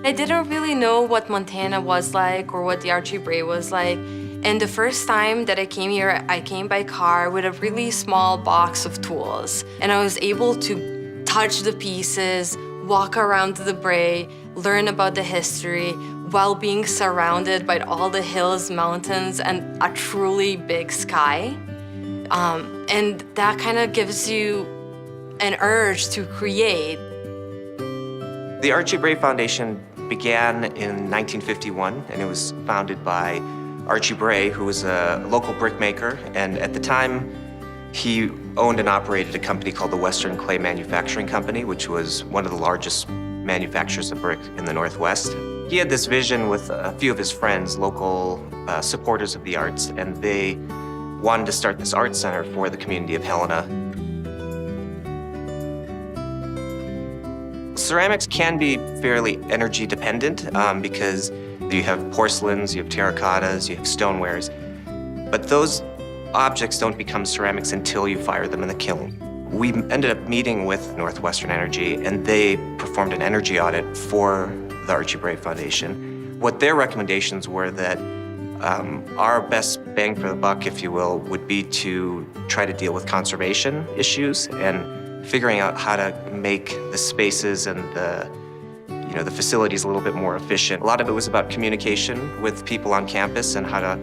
I didn't really know what Montana was like or what the Archie Bray was like. And the first time that I came here, I came by car with a really small box of tools. And I was able to touch the pieces, walk around the Bray, learn about the history, while being surrounded by all the hills, mountains, and a truly big sky. And that kind of gives you an urge to create. The Archie Bray Foundation began in 1951, and it was founded by Archie Bray, who was a local brickmaker, and at the time, he owned and operated a company called the Western Clay Manufacturing Company, which was one of the largest manufacturers of brick in the Northwest. He had this vision with a few of his friends, local supporters of the arts, and they wanted to start this art center for the community of Helena. Ceramics can be fairly energy dependent because you have porcelains, you have terracottas, you have stonewares, but those objects don't become ceramics until you fire them in the kiln. We ended up meeting with Northwestern Energy, and they performed an energy audit for the Archie Bray Foundation. What their recommendations were that our best bang for the buck, if you will, would be to try to deal with conservation issues and figuring out how to make the spaces and the facilities a little bit more efficient. A lot of it was about communication with people on campus and how to,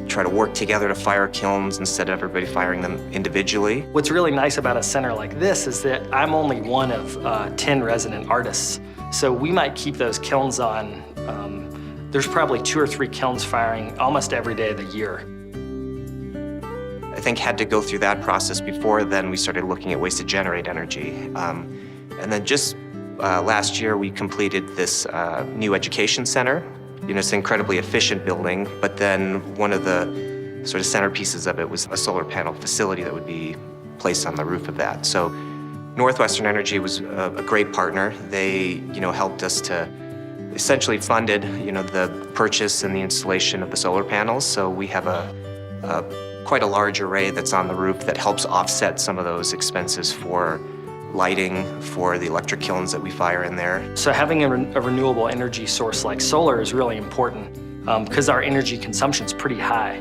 try to work together to fire kilns instead of everybody firing them individually. What's really nice about a center like this is that I'm only one of 10 resident artists. So we might keep those kilns on. There's probably 2 or 3 kilns firing almost every day of the year. I think had to go through that process before then we started looking at ways to generate energy. And then just last year we completed this new education center. It's an incredibly efficient building, but then one of the sort of centerpieces of it was a solar panel facility that would be placed on the roof of that. So Northwestern Energy was a great partner. They, helped us to essentially funded, the purchase and the installation of the solar panels. So we have quite a large array that's on the roof that helps offset some of those expenses for lighting, for the electric kilns that we fire in there. So having a renewable energy source like solar is really important because our energy consumption is pretty high.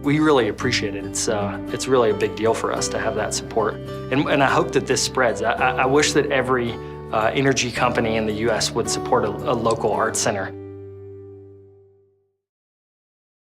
We really appreciate it. It's really a big deal for us to have that support. And I hope that this spreads. I wish that every energy company in the US would support a local art center.